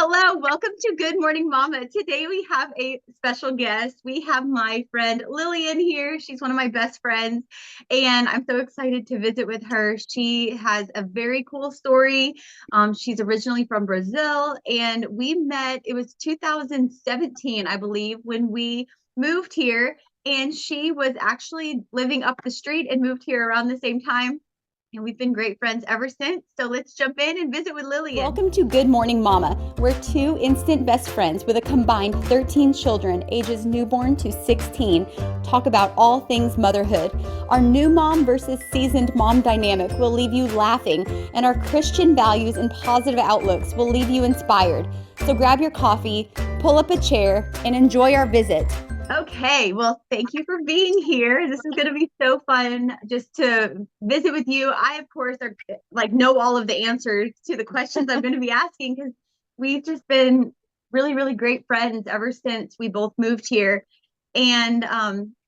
Hello, welcome to Good Morning Mama. Today we have a special guest. We have my friend Lilian here. She's one of my best friends, and I'm so excited to visit with her. She has a very cool story. She's originally from Brazil, and we met, it was 2017, I believe, when we moved here, and she was actually living up the street and moved here around the same time. And we've been great friends ever since. So let's jump in and visit with Lilian. Welcome to Good Morning Mama. We're two instant best friends with a combined 13 children, ages newborn to 16. Talk about all things motherhood. Our new mom versus seasoned mom dynamic will leave you laughing, and our Christian values and positive outlooks will leave you inspired. So grab your coffee, pull up a chair, and enjoy our visit. Okay, well, thank you for being here. This is going to be so fun just to visit with you. I, of course, know all of the answers to the questions I'm going to be asking because we've just been really, really great friends ever since we both moved here. And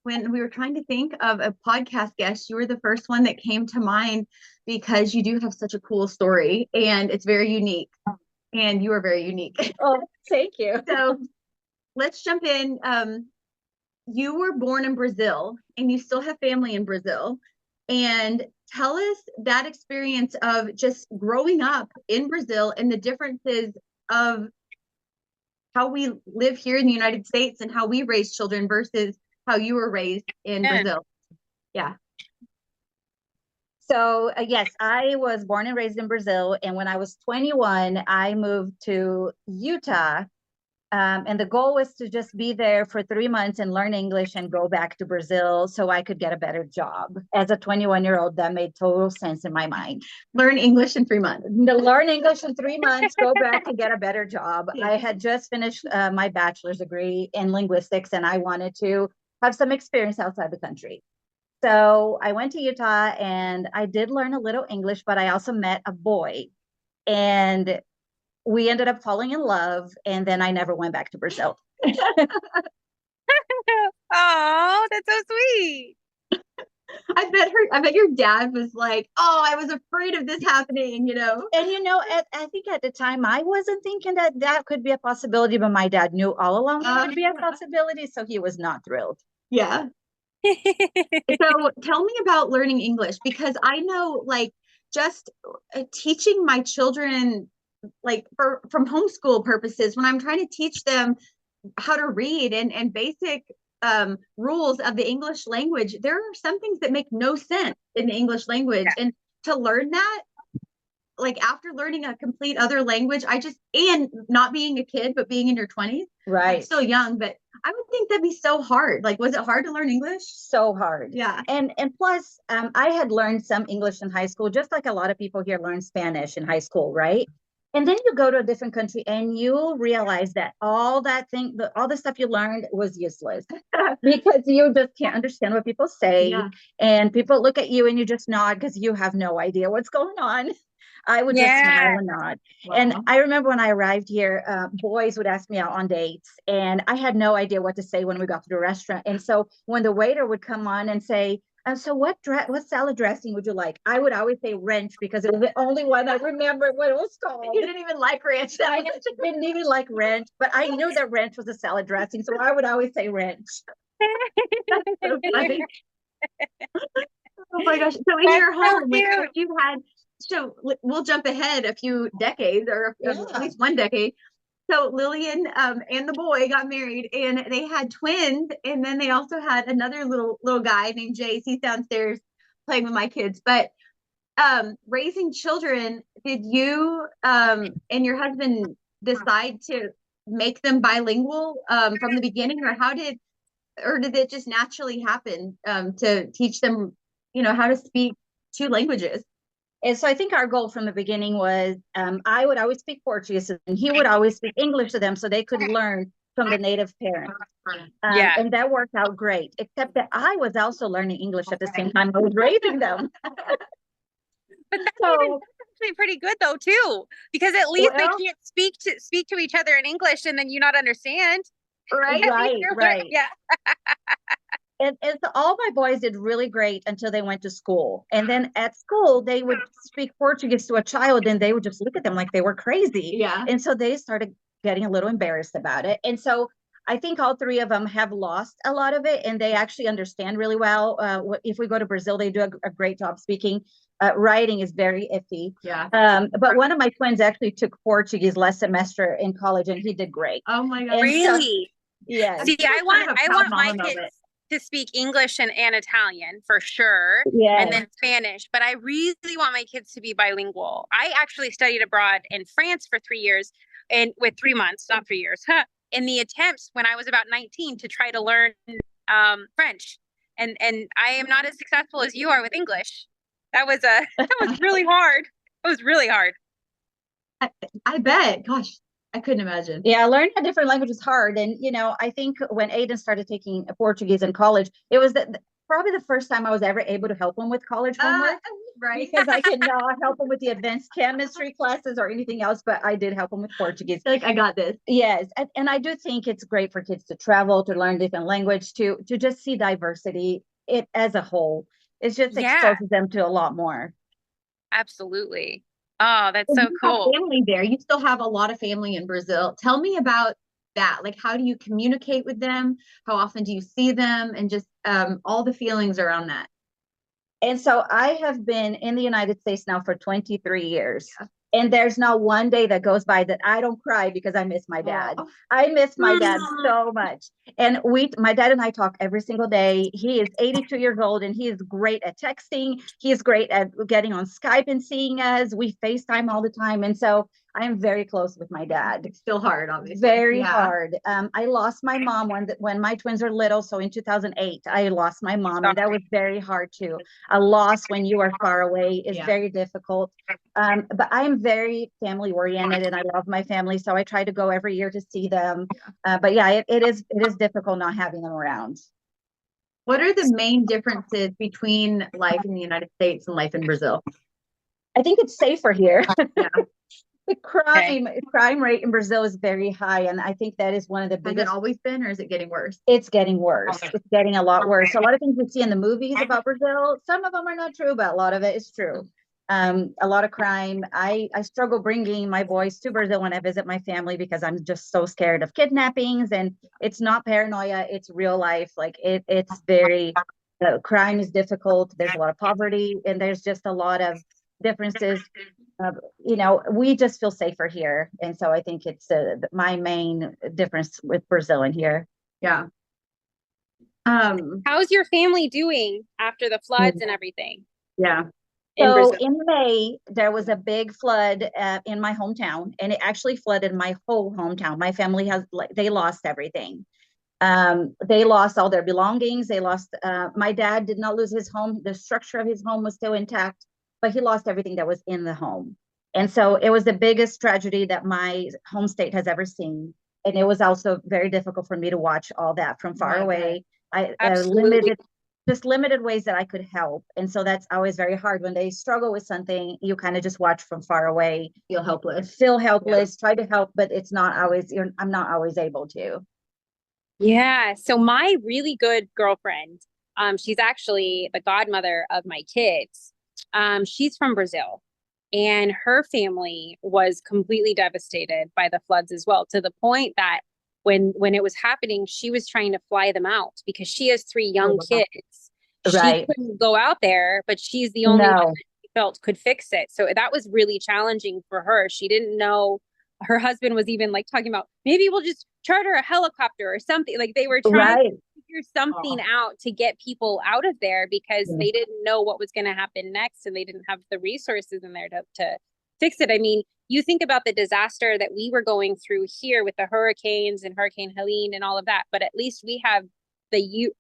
when we were trying to think of a podcast guest, you were the first one that came to mind because you do have such a cool story and it's very unique. And you are very unique. Oh, thank you. So let's jump in. You were born in Brazil and you still have family in Brazil. And tell us that experience of just growing up in Brazil and the differences of how we live here in the United States and how we raise children versus how you were raised in Brazil. Yeah. So yes, I was born and raised in Brazil. And when I was 21, I moved to Utah. And the goal was to just be there for 3 months and learn English and go back to Brazil so I could get a better job. As a 21-year-old, that made total sense in my mind. Learn English in 3 months. Learn English in 3 months, go back and get a better job. Yeah. I had just finished my bachelor's degree in linguistics, and I wanted to have some experience outside the country. So I went to Utah and I did learn a little English, but I also met a boy. And we ended up falling in love, and then I never went back to Brazil. Oh, that's so sweet. I bet your dad was like, oh, I was afraid of this happening, And I think at the time I wasn't thinking that could be a possibility, but my dad knew all along it would be a possibility, so he was not thrilled. Yeah. So tell me about learning English, because I know just teaching my children from homeschool purposes, when I'm trying to teach them how to read and basic rules of the English language, there are some things that make no sense in the English language. Yeah. And to learn that, after learning a complete other language, and not being a kid, but being in your 20s, right? I'm still young, but I would think that'd be so hard. Was it hard to learn English? So hard. Yeah. And plus, I had learned some English in high school, just like a lot of people here learn Spanish in high school, right? And then you go to a different country and you realize that all the stuff you learned was useless because you just can't understand what people say. Yeah. And people look at you and you just nod because you have no idea what's going on. I would just smile and nod. Wow. And I remember when I arrived here, boys would ask me out on dates and I had no idea what to say when we got to the restaurant. And so when the waiter would come on and say, so what salad dressing would you like? I would always say ranch because it was the only one I remember what it was called. You didn't even like ranch. I didn't even like ranch, but I knew that ranch was a salad dressing, so I would always say ranch. That's so funny. Oh my gosh. So in your home, you had, so we'll jump ahead a few decades or at least one decade. So Lilian and the boy got married and they had twins, and then they also had another little guy named Jace. He's downstairs playing with my kids. But raising children, did you and your husband decide to make them bilingual from the beginning, or did it just naturally happen to teach them, how to speak two languages? And so I think our goal from the beginning was I would always speak Portuguese and he would always speak English to them so they could learn from the native parents. And that worked out great, except that I was also learning English at the same time I was raising them. But that's actually pretty good though too, because at least they can't speak to each other in English and then you not understand. Right. Right. Yeah. And so all my boys did really great until they went to school. And then at school, they would speak Portuguese to a child and they would just look at them like they were crazy. Yeah. And so they started getting a little embarrassed about it. And so I think all three of them have lost a lot of it, and they actually understand really well. If we go to Brazil, they do a great job speaking. Writing is very iffy. Yeah. But one of my twins actually took Portuguese last semester in college, and he did great. Oh my God. Really? Yeah. See, I want my kids to speak English and Italian for sure. Yeah. And then Spanish, but I really want my kids to be bilingual. I actually studied abroad in France for 3 years and with 3 months, not 3 years, in the attempts when I was about 19 to try to learn French. And I am not as successful as you are with English. That was really hard. It was really hard. I bet. Gosh, I couldn't imagine. Yeah, learning a different language is hard. And, I think when Aiden started taking Portuguese in college, it was probably the first time I was ever able to help him with college homework. Right. Because I could not help him with the advanced chemistry classes or anything else, but I did help him with Portuguese. Like, I got this. Yes. And I do think it's great for kids to travel, to learn different language, to just see diversity as a whole. It just exposes them to a lot more. Absolutely. Oh, that's so cool. Family there. You still have a lot of family in Brazil. Tell me about that. Like, how do you communicate with them? How often do you see them? And just all the feelings around that. And so I have been in the United States now for 23 years. Yeah. And there's not one day that goes by that I don't cry because I miss my dad. Oh. I miss my dad so much. And my dad and I talk every single day. He is 82 years old and he is great at texting. He is great at getting on Skype and seeing us. We FaceTime all the time. And so I am very close with my dad. It's still hard, obviously. Very hard. I lost my mom when my twins were little. So in 2008, I lost my mom, and that was very hard too. A loss when you are far away is very difficult. But I'm very family oriented, and I love my family, so I try to go every year to see them. But yeah, it is difficult not having them around. What are the main differences between life in the United States and life in Brazil? I think it's safer here. Yeah. The crime rate in Brazil is very high, and I think that is one of the biggest. Has it always been, or is it getting worse? It's getting worse. Okay. It's getting a lot worse. A lot of things we see in the movies about Brazil, some of them are not true, but a lot of it is true. A lot of crime. I struggle bringing my boys to Brazil when I visit my family because I'm just so scared of kidnappings, and it's not paranoia, it's real life. Like it's very, crime is difficult. There's a lot of poverty, and there's just a lot of differences. We just feel safer here. And so I think it's my main difference with Brazil and here. Yeah. How's your family doing after the floods and everything? Yeah. So in May, there was a big flood in my hometown, and it actually flooded my whole hometown. My family they lost everything. They lost all their belongings. They lost, my dad did not lose his home. The structure of his home was still intact, but he lost everything that was in the home. And so it was the biggest tragedy that my home state has ever seen. And it was also very difficult for me to watch all that from far away. I limited ways that I could help. And so that's always very hard. When they struggle with something, you kind of just watch from far away. Feel helpless. Try to help, but I'm not always able to. Yeah. So my really good girlfriend, she's actually the godmother of my kids. She's from Brazil, and her family was completely devastated by the floods as well, to the point that when it was happening, she was trying to fly them out because she has 3 young kids. Right. She couldn't go out there, but she's the only one that she felt could fix it. So that was really challenging for her. She didn't know. Her husband was even like talking about, maybe we'll just charter a helicopter or something. Like they were trying to figure something out to get people out of there because they didn't know what was going to happen next, and they didn't have the resources in there to fix it. I mean, you think about the disaster that we were going through here with the hurricanes and Hurricane Helene and all of that, but at least we have the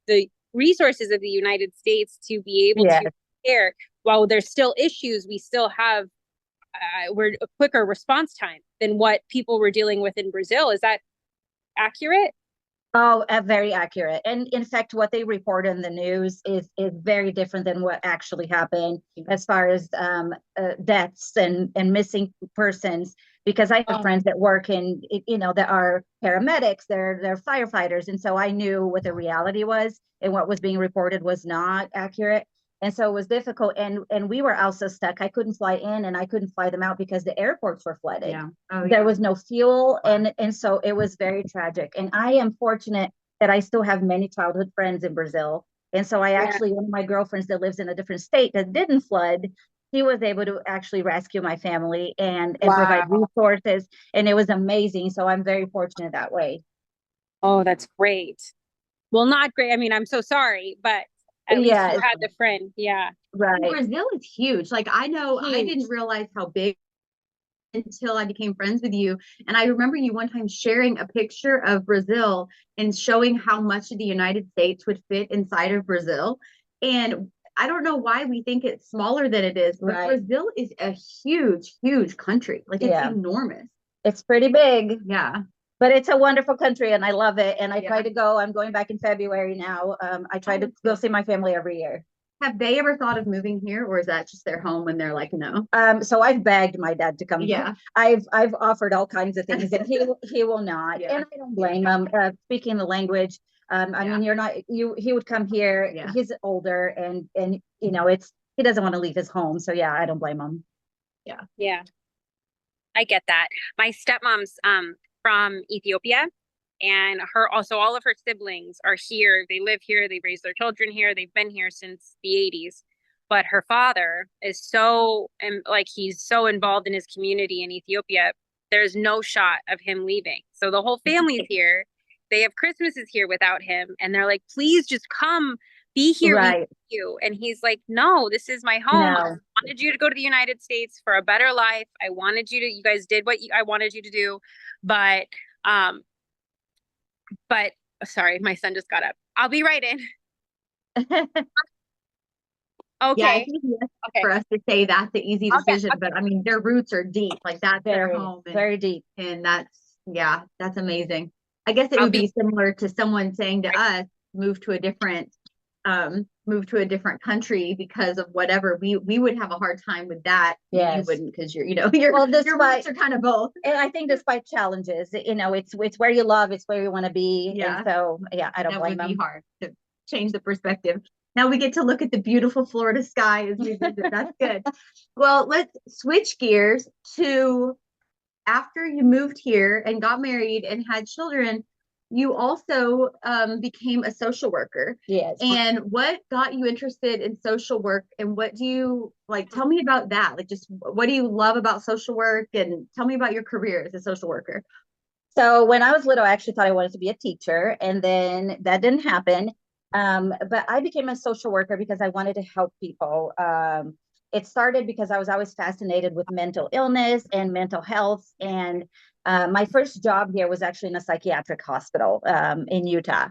resources of the United States to be able to care. While there's still issues, we still have we're a quicker response time than what people were dealing with in Brazil. Is that accurate? Oh, very accurate. And in fact, what they report in the news is very different than what actually happened as far as deaths and missing persons. Because I have friends that work in, that are paramedics, they're firefighters. And so I knew what the reality was, and what was being reported was not accurate. And so it was difficult. And we were also stuck. I couldn't fly in and I couldn't fly them out because the airports were flooded. Yeah. Oh, There yeah. was no fuel. And so it was very tragic. And I am fortunate that I still have many childhood friends in Brazil. And so I actually, one of my girlfriends that lives in a different state that didn't flood, he was able to actually rescue my family and provide resources. And it was amazing. So I'm very fortunate that way. Oh, that's great. Well, not great. I mean, I'm so sorry, but at least you had the friend. Yeah. Right. Brazil is huge. Like I know Huge. I didn't realize how big until I became friends with you. And I remember you one time sharing a picture of Brazil and showing how much of the United States would fit inside of Brazil. And I don't know why we think it's smaller than it is, but Brazil is a huge, huge country. Like it's enormous. It's pretty big. Yeah. But it's a wonderful country and I love it. And I try to go. I'm going back in February now. I try to go see my family every year. Have they ever thought of moving here, or is that just their home and they're like, no? So I've begged my dad to come. Yeah. I've offered all kinds of things and he will not. And I don't blame him. Speaking the language. I mean, he would come here. Yeah. He's older and you know, he doesn't want to leave his home. So yeah, I don't blame him. Yeah. Yeah. I get that. My stepmom's from Ethiopia, and all of her siblings are here. They live here. They raise their children here. They've been here since the 80s. But her father is he's so involved in his community in Ethiopia. There's no shot of him leaving. So the whole family's here. They have Christmases here without him. And they're like, please just come be here with you. And he's like, no, this is my home. No. I wanted you to go to the United States for a better life. I wanted you guys did what I wanted you to do. But sorry, my son just got up. I'll be right in. Okay. Yeah, it's easy for us to say that's the easy decision, but I mean, their roots are deep. Like that's their home. Very deep. And that's amazing. I guess it would be similar to someone saying to us, move to a different country because of whatever. We would have a hard time with that. Yes. You wouldn't, because your roots are kind of both. And I think despite challenges, it's where you love, it's where you want to be. Yeah. And so I don't blame them. That would be hard to change the perspective. Now we get to look at the beautiful Florida sky as we visit. That's good. Well, let's switch gears to after you moved here and got married and had children, you also became a social worker. Yes. And what got you interested in social work, and what do you like? Tell me about that. Like, just what do you love about social work, and tell me about your career as a social worker. So when I was little, I actually thought I wanted to be a teacher, and then that didn't happen. But I became a social worker because I wanted to help people. It started because I was always fascinated with mental illness and mental health. And my first job here was actually in a psychiatric hospital in Utah.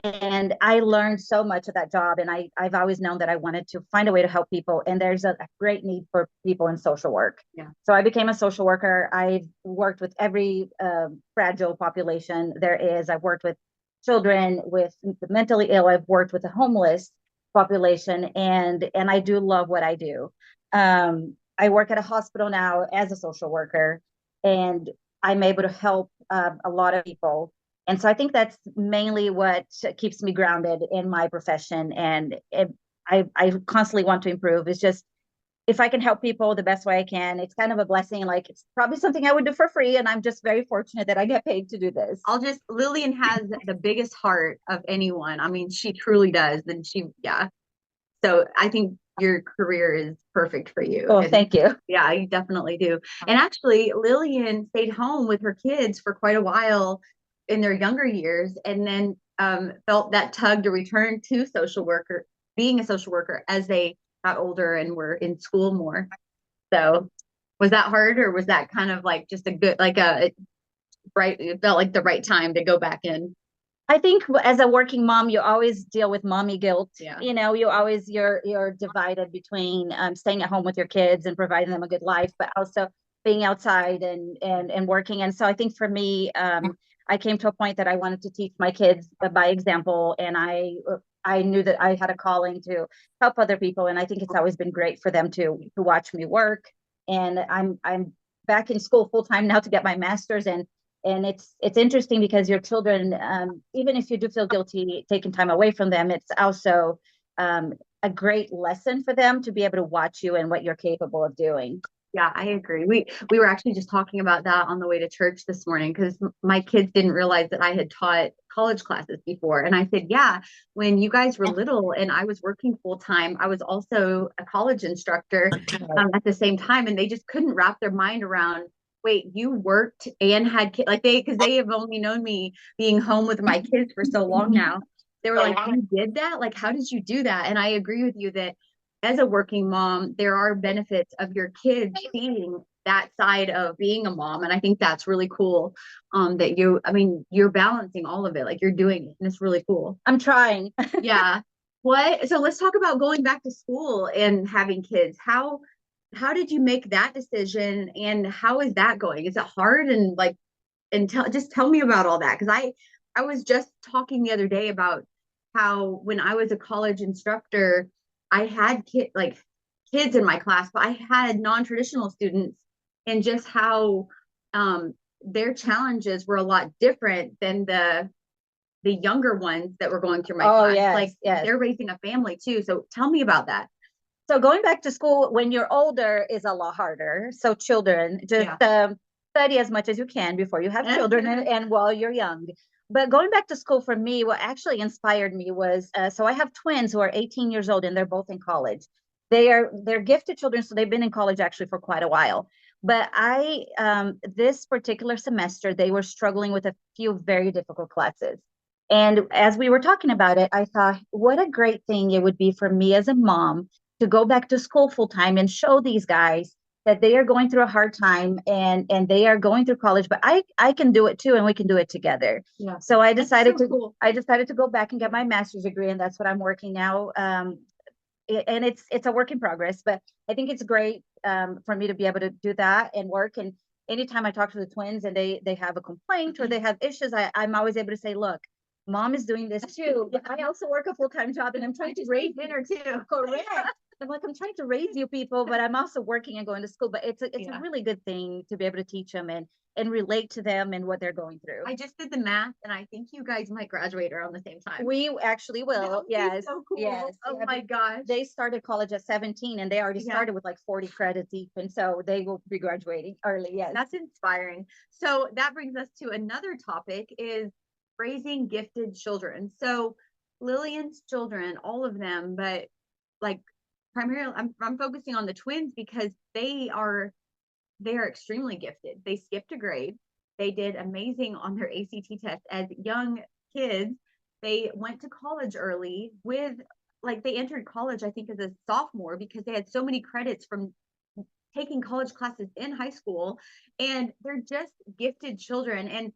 And I learned so much of that job. And I've always known that I wanted to find a way to help people. And there's a great need for people in social work. Yeah. So I became a social worker. I've worked with every fragile population there is. I've worked with children with the mentally ill. I've worked with the homeless population, and I do love what I do. I work at a hospital now as a social worker, and I'm able to help a lot of people. And so I think that's mainly what keeps me grounded in my profession. And I constantly want to improve. It's just, if I can help people the best way I can, it's kind of a blessing. Like, it's probably something I would do for free. And I'm just very fortunate that I get paid to do this. Lilian has the biggest heart of anyone. I mean, she truly does. And so I think your career is perfect for you. Oh, thank you. Yeah, you definitely do. And actually, Lilian stayed home with her kids for quite a while in their younger years, and then felt that tug to return to being a social worker as they got older and were in school more. So was that hard, or was that kind of like just it felt like the right time to go back in? I think as a working mom, you always deal with mommy guilt. Yeah. You're divided between staying at home with your kids and providing them a good life, but also being outside and working. And so I think for me, I came to a point that I wanted to teach my kids by example, and I knew that I had a calling to help other people. And I think it's always been great for them to watch me work. And I'm back in school full time now to get my master's. And it's interesting because your children, even if you do feel guilty taking time away from them, it's also a great lesson for them to be able to watch you and what you're capable of doing. Yeah, I agree. We were actually just talking about that on the way to church this morning because my kids didn't realize that I had taught college classes before. And I said, yeah, when you guys were little and I was working full time, I was also a college instructor at the same time. And they just couldn't wrap their mind around, wait, you worked and had kids, like because they have only known me being home with my kids for so long now. They were like, you did that? Like, how did you do that? And I agree with you that as a working mom, there are benefits of your kids seeing that side of being a mom. And I think that's really cool. That you're balancing all of it, like you're doing it. And it's really cool. I'm trying. Yeah. So let's talk about going back to school and having kids. How did you make that decision and how is that going? Is it hard? And just tell me about all that. Cause I was just talking the other day about how when I was a college instructor, I had kids in my class, but I had non-traditional students and just how their challenges were a lot different than the younger ones that were going through my class. Yes. They're raising a family too. So tell me about that. So going back to school when you're older is a lot harder. So children, just study as much as you can before you have children and while you're young. But going back to school for me, what actually inspired me was, so I have twins who are 18 years old and they're both in college. They're gifted children, so they've been in college actually for quite a while. But this particular semester, they were struggling with a few very difficult classes. And as we were talking about it, I thought, what a great thing it would be for me as a mom to go back to school full time and show these guys that they are going through a hard time and they are going through college, but I can do it too, and we can do it together. Yeah. So I decided to go back and get my master's degree, and that's what I'm working now. And it's a work in progress, but I think it's great for me to be able to do that and work. And anytime I talk to the twins and they have a complaint or they have issues, I'm always able to say, look, mom is doing this too. I also work a full-time job and I'm trying to raise dinner too. Correct. I'm like, I'm trying to raise you people, but I'm also working and going to school. But it's a really good thing to be able to teach them and relate to them and what they're going through. I just did the math and I think you guys might graduate around the same time. We actually will. Yes. So cool. Yes. Oh my gosh. They started college at 17 and they already started with like 40 credits each. And so they will be graduating early. Yes. That's inspiring. So that brings us to another topic is raising gifted children. So Lilian's children, all of them, but like primarily I'm focusing on the twins because they are extremely gifted. They skipped a grade. They did amazing on their ACT test as young kids. They went to college early they entered college, I think, as a sophomore because they had so many credits from taking college classes in high school, and they're just gifted children. And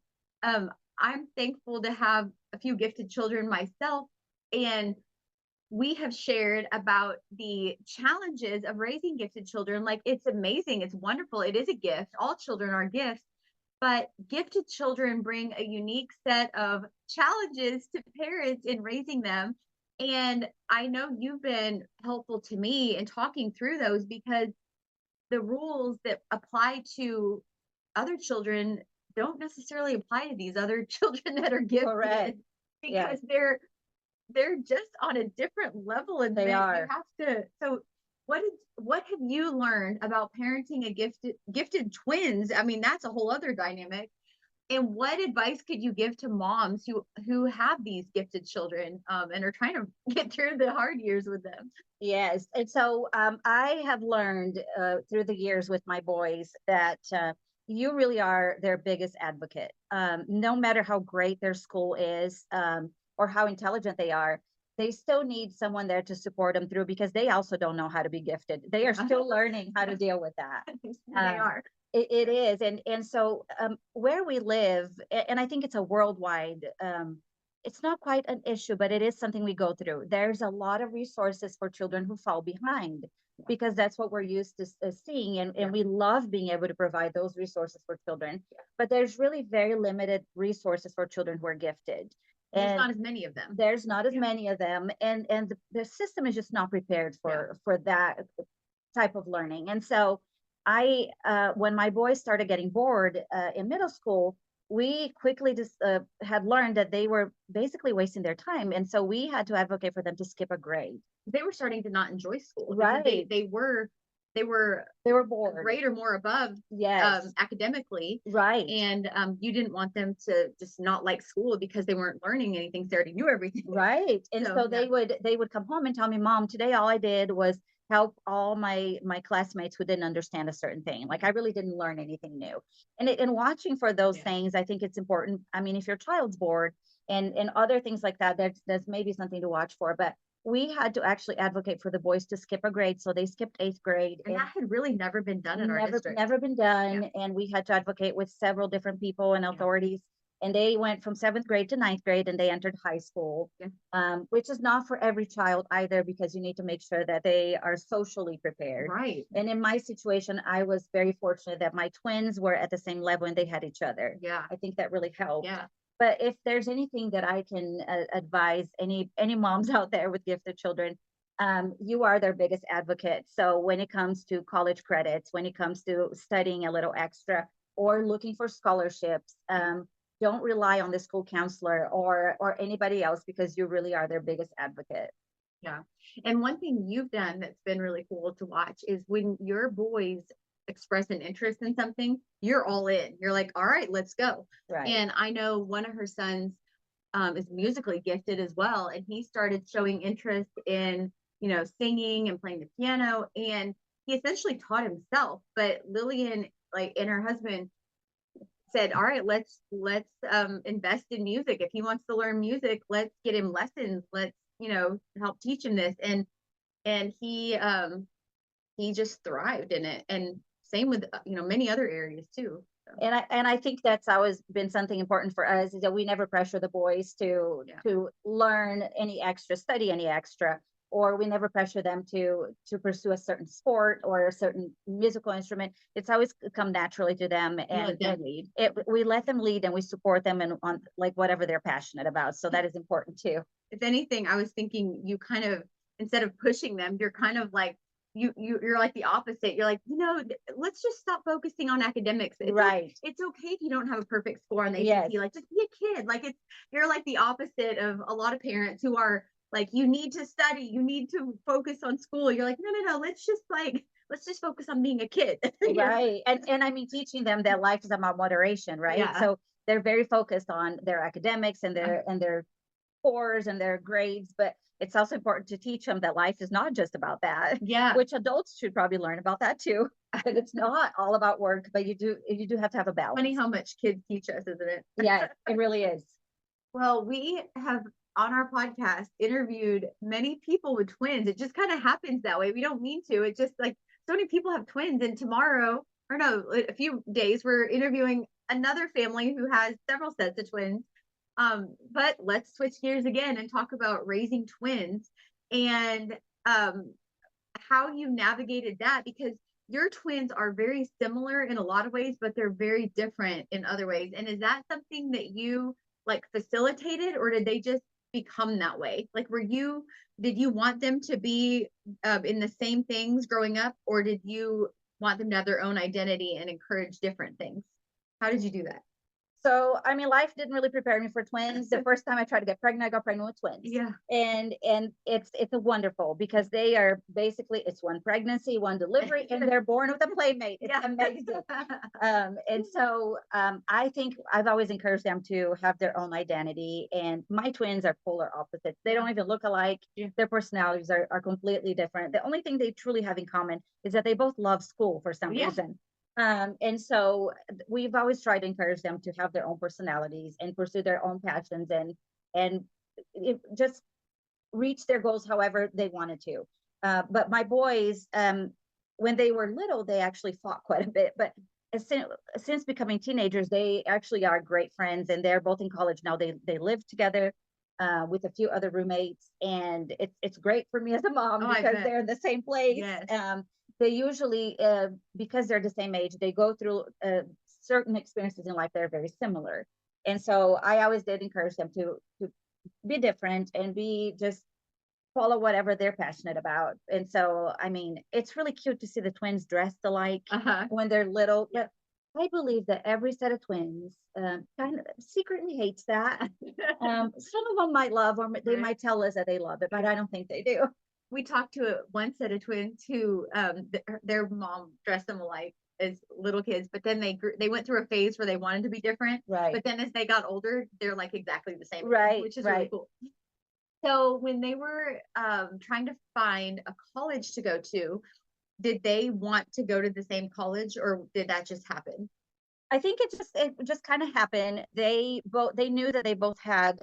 I'm thankful to have a few gifted children myself, and we have shared about the challenges of raising gifted children. Like, it's amazing. It's wonderful. It is a gift. All children are gifts, but gifted children bring a unique set of challenges to parents in raising them. And I know you've been helpful to me in talking through those because the rules that apply to other children don't necessarily apply to these other children that are gifted. Correct. Because they're just on a different level, and they are. You have to. So what have you learned about parenting a gifted twins? I mean, that's a whole other dynamic. And what advice could you give to moms who have these gifted children and are trying to get through the hard years with them? Yes. And so I have learned through the years with my boys that you really are their biggest advocate. No matter how great their school is or how intelligent they are, they still need someone there to support them through because they also don't know how to be gifted. They are still learning how to deal with that. They are. It is. And so where we live, and I think it's a worldwide, it's not quite an issue, but it is something we go through. There's a lot of resources for children who fall behind because that's what we're used to seeing. And we love being able to provide those resources for children. But there's really very limited resources for children who are gifted. There's not as many of them. There's not as many of them. And the system is just not prepared for that type of learning. And so when my boys started getting bored in middle school, we quickly just had learned that they were basically wasting their time. And so we had to advocate for them to skip a grade. They were starting to not enjoy school. Right. They were bored. A grade or more above, yes, academically. right. And you didn't want them to just not like school because they weren't learning anything. They already knew everything. Right. And so yeah. they would come home and tell me, Mom, today all I did was help all my classmates who didn't understand a certain thing. Like I really didn't learn anything new. And watching for those things, I think it's important. I mean, if your child's bored and other things like that, that's maybe something to watch for. But we had to actually advocate for the boys to skip a grade. So they skipped 8th grade. And that had really never been done in our district. Never been done. And we had to advocate with several different people and authorities. And they went from 7th grade to 9th grade and they entered high school, which is not for every child either, because you need to make sure that they are socially prepared. Right. And in my situation, I was very fortunate that my twins were at the same level and they had each other. Yeah. I think that really helped. Yeah. But if there's anything that I can advise any moms out there with gifted children, you are their biggest advocate. So when it comes to college credits, when it comes to studying a little extra or looking for scholarships, don't rely on the school counselor or anybody else, because you really are their biggest advocate. Yeah. And one thing you've done that's been really cool to watch is when your boys express an interest in something, you're all in. You're like, all right, let's go. Right. And I know one of her sons is musically gifted as well. And he started showing interest in, singing and playing the piano. And he essentially taught himself. But Lilian, and her husband said, all right, let's invest in music. If he wants to learn music, let's get him lessons. Let's, help teach him this. And he just thrived in it. And same with, many other areas too. So. And I think that's always been something important for us, is that we never pressure the boys to learn any extra, study any extra, or we never pressure them to pursue a certain sport or a certain musical instrument. It's always come naturally to them, and we let them lead and we support them on whatever they're passionate about. So that is important too. If anything, I was thinking you kind of, instead of pushing them, you're kind of like, you're like the opposite. You're like, let's just stop focusing on academics. Right. It's okay if you don't have a perfect score on the ACT. Like, just be a kid. You're like the opposite of a lot of parents who are like, you need to study, you need to focus on school. You're like, no, let's just focus on being a kid. Right. And I mean, teaching them that life is about moderation, right? Yeah. So they're very focused on their academics and their scores and their grades, but it's also important to teach them that life is not just about that. Yeah. Which adults should probably learn about that too. That it's not all about work, but you do have to have a balance. Funny how much kids teach us, isn't it? Yeah, it really is. Well, we have on our podcast interviewed many people with twins. It just kind of happens that way. We don't mean to. It's just like so many people have twins, and a few days, we're interviewing another family who has several sets of twins. But let's switch gears again and talk about raising twins and how you navigated that, because your twins are very similar in a lot of ways, but they're very different in other ways. And is that something that you facilitated, or did they just become that way? Did you want them to be in the same things growing up, or did you want them to have their own identity and encourage different things? How did you do that? So, I mean, life didn't really prepare me for twins. The first time I tried to get pregnant, I got pregnant with twins. Yeah. And it's wonderful, because they are basically, it's one pregnancy, one delivery, and they're born with a playmate. It's amazing. And so I think I've always encouraged them to have their own identity. And my twins are polar opposites. They don't even look alike. Yeah. Their personalities are completely different. The only thing they truly have in common is that they both love school for some reason. And so we've always tried to encourage them to have their own personalities and pursue their own passions and just reach their goals however they wanted to. But my boys, when they were little, they actually fought quite a bit. But since becoming teenagers, they actually are great friends, and they're both in college now. They live together with a few other roommates, and it's great for me as a mom because they're in the same place. Yes. They usually, because they're the same age, they go through certain experiences in life that are very similar. And so I always did encourage them to be different and just follow whatever they're passionate about. And so, I mean, it's really cute to see the twins dressed alike when they're little. But I believe that every set of twins kind of secretly hates that. Some of them might love, or they might tell us that they love it, but I don't think they do. We talked to one set of twins who their mom dressed them alike as little kids, but then they went through a phase where they wanted to be different. Right. But then as they got older, they're like exactly the same. Right. Which is really cool. So when they were trying to find a college to go to, did they want to go to the same college, or did that just happen? I think it just kind of happened. They knew that they both had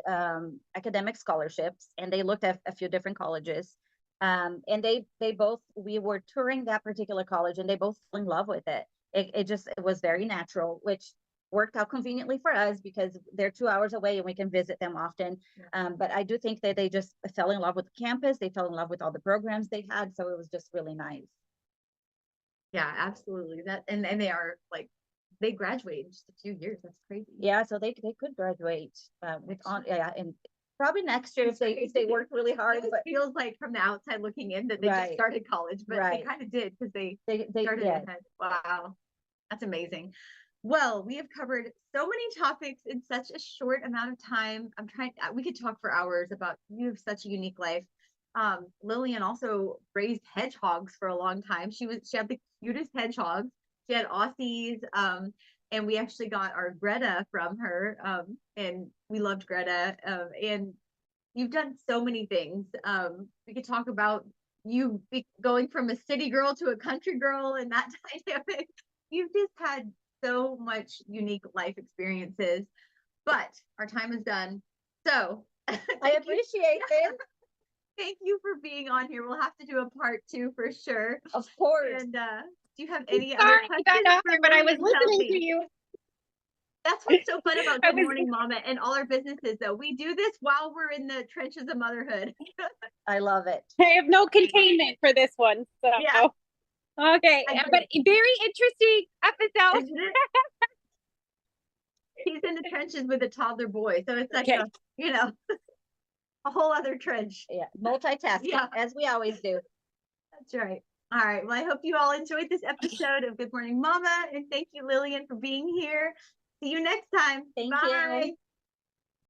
academic scholarships, and they looked at a few different colleges. And we were touring that particular college, and they both fell in love with it. It was very natural, which worked out conveniently for us because they're 2 hours away and we can visit them often. But I do think that they just fell in love with the campus. They fell in love with all the programs they had. So it was just really nice. Yeah, absolutely. And they are like, they graduate in just a few years. That's crazy. Yeah, so they could graduate and probably next year if they work really hard. But it feels like from the outside looking in that they just started college, but they kind of did because they started ahead. Wow, that's amazing. Well, we have covered so many topics in such a short amount of time. We could talk for hours about, you have such a unique life. Lilian also raised hedgehogs for a long time. She had the cutest hedgehogs. She had Aussies, and we actually got our Greta from her, and we loved Greta. And you've done so many things. We could talk about you going from a city girl to a country girl and that dynamic. You've just had so much unique life experiences, but our time is done. So I appreciate it. Thank you for being on here. We'll have to do a part 2 for sure. Of course. And do you have any other questions? But I was listening to you. That's what's so fun about Good Morning Mama and all our businesses, though. We do this while we're in the trenches of motherhood. I love it. I have no containment for this one. So yeah. Okay. But very interesting episode. Isn't it? He's in the trenches with a toddler boy. So it's like a whole other trench. Yeah. Multitasking, as we always do. That's right. All right. Well, I hope you all enjoyed this episode of Good Morning Mama. And thank you, Lilian, for being here. See you next time. Thank Bye. you.